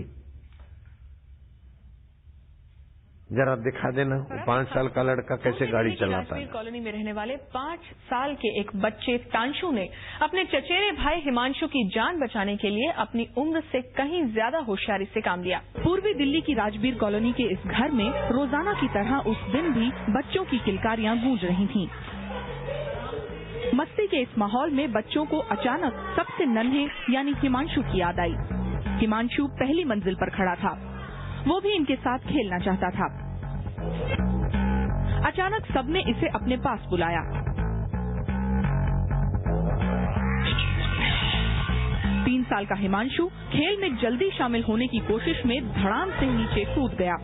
जरा दिखा देना 5 साल का लड़का कैसे गाड़ी चलाता है। कॉलोनी में रहने वाले 5 साल के एक बच्चे तांशु ने अपने चचेरे भाई हिमांशु की जान बचाने के लिए अपनी उम्र से कहीं ज्यादा होशियारी से काम लिया। पूर्वी दिल्ली की राजबीर कॉलोनी के इस घर में रोजाना की तरह उस दिन भी बच्चों की किलकारियां गूंज रही थीं। मस्ती के इस माहौल में बच्चों को अचानक सबसे नन्हे यानी हिमांशु की याद आई। हिमांशु पहली मंजिल पर खड़ा था, वो भी इनके साथ खेलना चाहता था। अचानक सबने इसे अपने पास बुलाया। तीन साल का हिमांशु खेल में जल्दी शामिल होने की कोशिश में धड़ाम से नीचे कूद गया।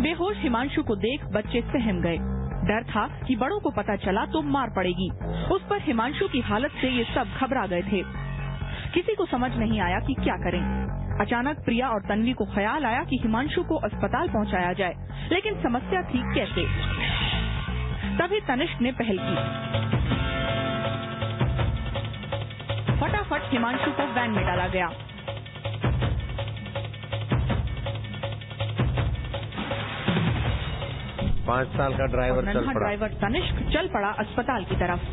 बेहोश हिमांशु को देख बच्चे सहम गए। डर था कि बड़ों को पता चला तो मार पड़ेगी। उस पर हिमांशु की हालत से ये सब घबरा गए थे। किसी को समझ नहीं आया कि क्या करें। अचानक प्रिया और तन्वी को ख्याल आया कि हिमांशु को अस्पताल पहुंचाया जाए, लेकिन समस्या थी कैसे। तभी तनिष्क ने पहल की। फटाफट फटाफट हिमांशु को वैन में डाला गया। पांच साल का ड्राइवर चल पड़ा। ड्राइवर तनिष्क चल पड़ा अस्पताल की तरफ।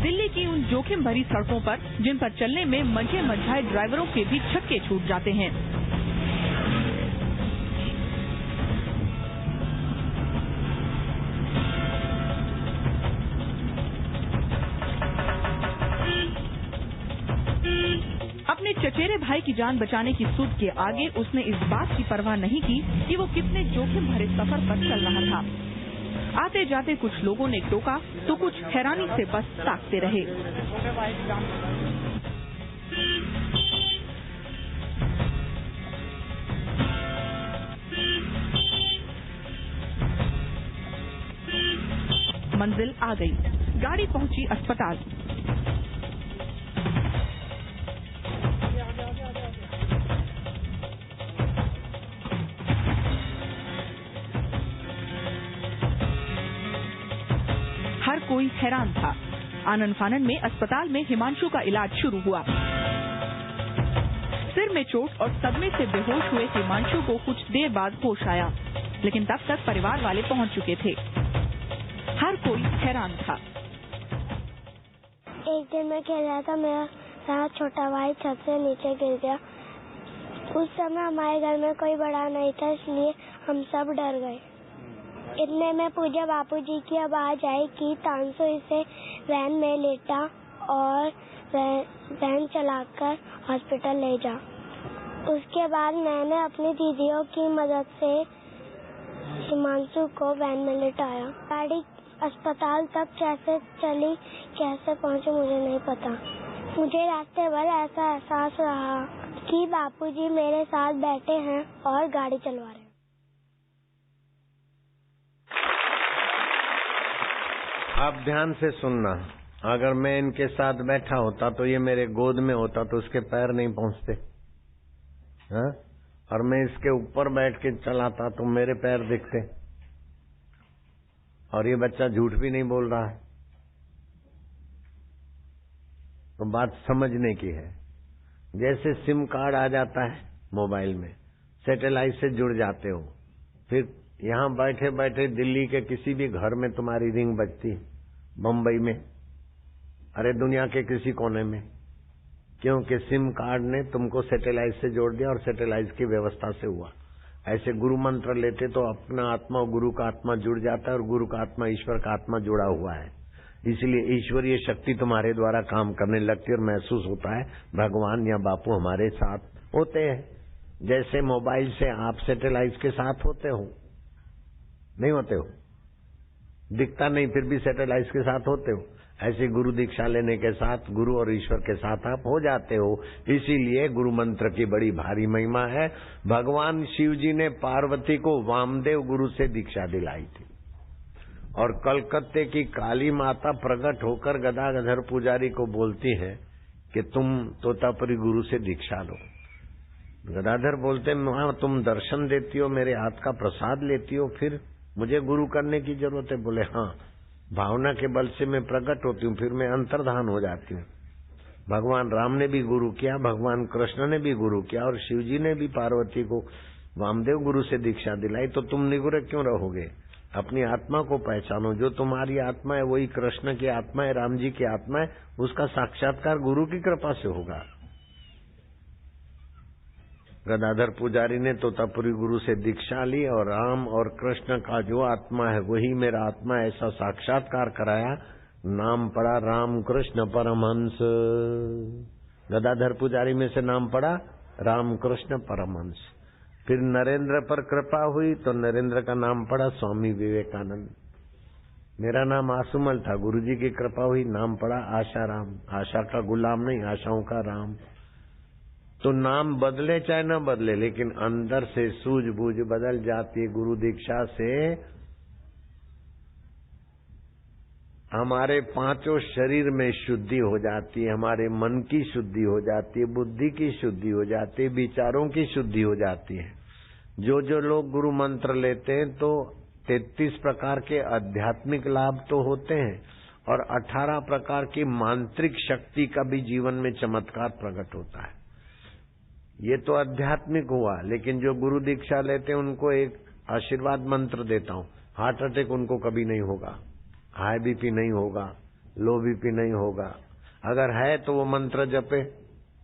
दिल्ली की उन जोखिम भरी सड़कों पर जिन पर चलने में मंझे मझाए ड्राइवरों के भी छक्के छूट जाते हैं। अपने चचेरे भाई की जान बचाने की सुध के आगे उसने इस बात की परवाह नहीं की कि वो कितने जोखिम भरे सफर पर चल रहा था। आते जाते कुछ लोगों ने टोका तो कुछ हैरानी से बस ताकते रहे। मंजिल आ गई, गाड़ी पहुंची अस्पताल। हर कोई हैरान था। आनन फानन में अस्पताल में हिमांशु का इलाज शुरू हुआ। सिर में चोट और सदमे से बेहोश हुए हिमांशु को कुछ देर बाद होश आया, लेकिन तब तक परिवार वाले पहुंच चुके थे। हर कोई हैरान था। एक दिन मैं खेल रहा था, मेरा छोटा भाई छत से नीचे गिर गया। उस समय हमारे घर में कोई बड़ा नहीं था, इसलिए हम सब डर गए। इतने में पूजा बापूजी की आवाज आई कि तांसु इसे वैन में लेटा और वैन चलाकर हॉस्पिटल ले जा। उसके बाद मैंने अपनी दीदियों की मदद से हिमांशु को वैन में लेटाया। गाड़ी अस्पताल तक कैसे चली, कैसे पहुंची मुझे नहीं पता। मुझे रास्ते भर ऐसा एहसास रहा कि बापूजी मेरे साथ बैठे हैं और गाड़ी चलवा रहे हैं। आप ध्यान से सुनना, अगर मैं इनके साथ बैठा होता तो ये मेरे गोद में होता तो उसके पैर नहीं पहुंचते, हाँ? और मैं इसके ऊपर बैठ के चलाता तो मेरे पैर दिखते। और ये बच्चा झूठ भी नहीं बोल रहा है, तो बात समझने की है। जैसे सिम कार्ड आ जाता है मोबाइल में, सैटेलाइट से जुड़ जाते हो, फिर यहां बैठे बैठे दिल्ली के किसी भी घर में तुम्हारी रिंग बजती, बम्बई में, अरे दुनिया के किसी कोने में, क्योंकि सिम कार्ड ने तुमको सैटेलाइट से जोड़ दिया और सैटेलाइट की व्यवस्था से हुआ। ऐसे गुरु मंत्र लेते तो अपना आत्मा और गुरु का आत्मा जुड़ जाता है और गुरु का आत्मा ईश्वर का आत्मा जुड़ा हुआ है। इसलिए ईश्वरीय शक्ति तुम्हारे द्वारा काम करने लगती है और महसूस होता है भगवान या बापू हमारे साथ होते हैं। जैसे मोबाइल से आप सैटेलाइट के साथ होते हो, नहीं होते हो, दिखता नहीं फिर भी सैटेलाइट के साथ होते हो, ऐसे गुरु दीक्षा लेने के साथ गुरु और ईश्वर के साथ आप हो जाते हो। इसीलिए गुरु मंत्र की बड़ी भारी महिमा है। भगवान शिव जी ने पार्वती को वामदेव गुरु से दीक्षा दिलाई थी और कलकत्ते की काली माता प्रकट होकर गदाधर पुजारी को बोलती है कि तुम तोतापुरी गुरु से दीक्षा लो। गदाधर बोलते मां तुम दर्शन देती हो, मेरे हाथ का प्रसाद लेती हो, फिर मुझे गुरु करने की जरूरत है? बोले हाँ, भावना के बल से मैं प्रकट होती हूँ, फिर मैं अंतर्धान हो जाती हूँ। भगवान राम ने भी गुरु किया, भगवान कृष्ण ने भी गुरु किया और शिव जी ने भी पार्वती को वामदेव गुरु से दीक्षा दिलाई। तो तुम निगुरे क्यों रहोगे? अपनी आत्मा को पहचानो। जो तुम्हारी आत्मा है वही कृष्ण की आत्मा है, राम जी की आत्मा है। उसका साक्षात्कार गुरु की कृपा से होगा। गदाधर पुजारी ने तोतापुरी गुरु से दीक्षा ली और राम और कृष्ण का जो आत्मा है वही मेरा आत्मा, ऐसा साक्षात्कार कराया। नाम पड़ा राम कृष्ण परमहंस। गदाधर पुजारी में से नाम पड़ा राम कृष्ण परमहंस। फिर नरेंद्र पर कृपा हुई तो नरेंद्र का नाम पड़ा स्वामी विवेकानंद। मेरा नाम आसुमल था, गुरुजी की कृपा हुई, नाम पड़ा आशाराम। आशा का गुलाम नहीं, आशाओं का राम। तो नाम बदले चाहे न बदले, लेकिन अंदर से सूझबूझ बदल जाती है। गुरु दीक्षा से हमारे पांचों शरीर में शुद्धि हो जाती है, हमारे मन की शुद्धि हो जाती है, बुद्धि की शुद्धि हो जाती है, विचारों की शुद्धि हो जाती है। जो लोग गुरु मंत्र लेते हैं तो 33 प्रकार के आध्यात्मिक लाभ तो होते हैं और 18 प्रकार की मांत्रिक शक्ति का भी जीवन में चमत्कार प्रकट होता है। ये तो आध्यात्मिक हुआ, लेकिन जो गुरु दीक्षा लेते हैं उनको एक आशीर्वाद मंत्र देता हूँ। हार्ट अटैक उनको कभी नहीं होगा, हाई बीपी नहीं होगा, लो बीपी नहीं होगा। अगर है तो वो मंत्र जपे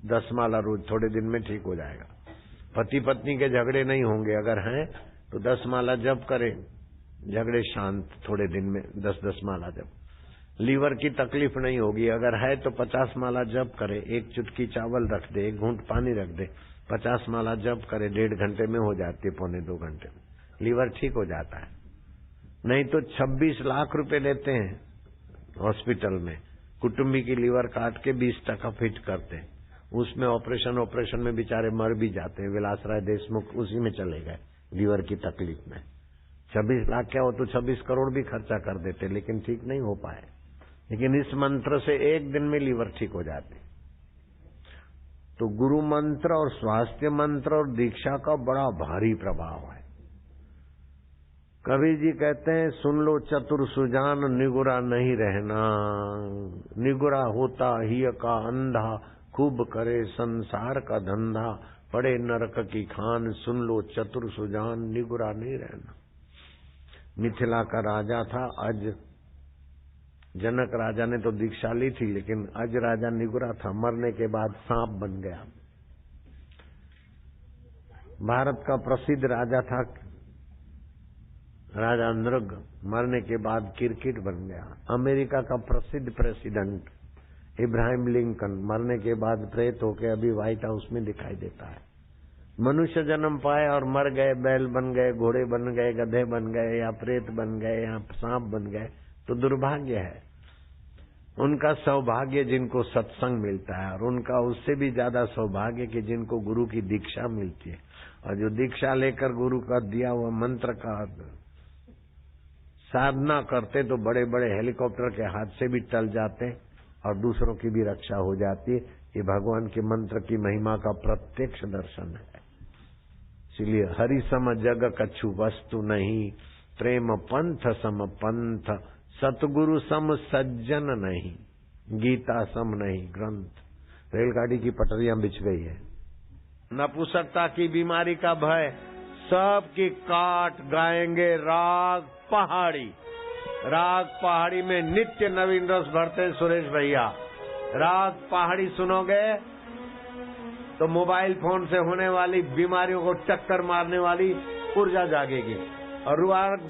10 माला रोज, थोड़े दिन में ठीक हो जाएगा। पति पत्नी के झगड़े नहीं होंगे, अगर हैं तो 10 माला जप करें, झगड़े शांत थोड़े दिन में, 10-10 माला जप। लीवर की तकलीफ नहीं होगी, अगर है तो 50 माला जप करे, एक चुटकी चावल रख दे, एक घूंट पानी रख दे, 50 माला जप करे, 1.5 घंटे में हो जाती है, 1.25-2 घंटे में लीवर ठीक हो जाता है। नहीं तो 26 लाख रुपए लेते हैं हॉस्पिटल में, कुटुंबी की लीवर काट के 20% फिट करते हैं, उसमें ऑपरेशन में बेचारे मर भी जाते हैं। विलासराय देशमुख उसी में चले गए लीवर की तकलीफ में। 26 लाख क्या हो तो 26 करोड़ भी खर्चा कर देते, लेकिन ठीक नहीं हो पाए। लेकिन इस मंत्र से एक दिन में लीवर ठीक हो जाते। तो गुरु मंत्र और स्वास्थ्य मंत्र और दीक्षा का बड़ा भारी प्रभाव है। कबीर जी कहते हैं, सुन लो चतुर सुजान निगुरा नहीं रहना, निगुरा होता ही का अंधा, खूब करे संसार का धंधा, पड़े नरक की खान, सुन लो चतुर सुजान निगुरा नहीं रहना। मिथिला का राजा था अज, जनक राजा ने तो दीक्षा ली थी, लेकिन अज राजा निगुरा था, मरने के बाद सांप बन गया। भारत का प्रसिद्ध राजा था राजा नृग, मरने के बाद किरकिट बन गया। अमेरिका का प्रसिद्ध प्रेसिडेंट इब्राहिम लिंकन, मरने के बाद प्रेत होके अभी व्हाइट हाउस में दिखाई देता है। मनुष्य जन्म पाए और मर गए, बैल बन गए, घोड़े बन गए, गधे बन गए, या प्रेत बन गए, या सांप बन गए, तो दुर्भाग्य है। उनका सौभाग्य जिनको सत्संग मिलता है, और उनका उससे भी ज्यादा सौभाग्य कि जिनको गुरु की दीक्षा मिलती है। और जो दीक्षा लेकर गुरु का दिया हुआ मंत्र का साधना करते तो बड़े बड़े हेलीकॉप्टर के हाथ से भी टल जाते और दूसरों की भी रक्षा हो जाती है। ये भगवान के मंत्र की महिमा का प्रत्यक्ष दर्शन है। इसलिए हरि सम जग कछु वस्तु नहीं, प्रेम पंथ सम पंथ, सतगुरु सम सज्जन नहीं, गीता सम नहीं ग्रंथ। रेलगाड़ी की पटरियां बिछ गई है। नपुंसकता की बीमारी का भय, सबकी काट गाएंगे राग पहाड़ी। राग पहाड़ी में नित्य नवीन रस भरते सुरेश भैया। राग पहाड़ी सुनोगे तो मोबाइल फोन से होने वाली बीमारियों को टक्कर मारने वाली ऊर्जा जागेगी। और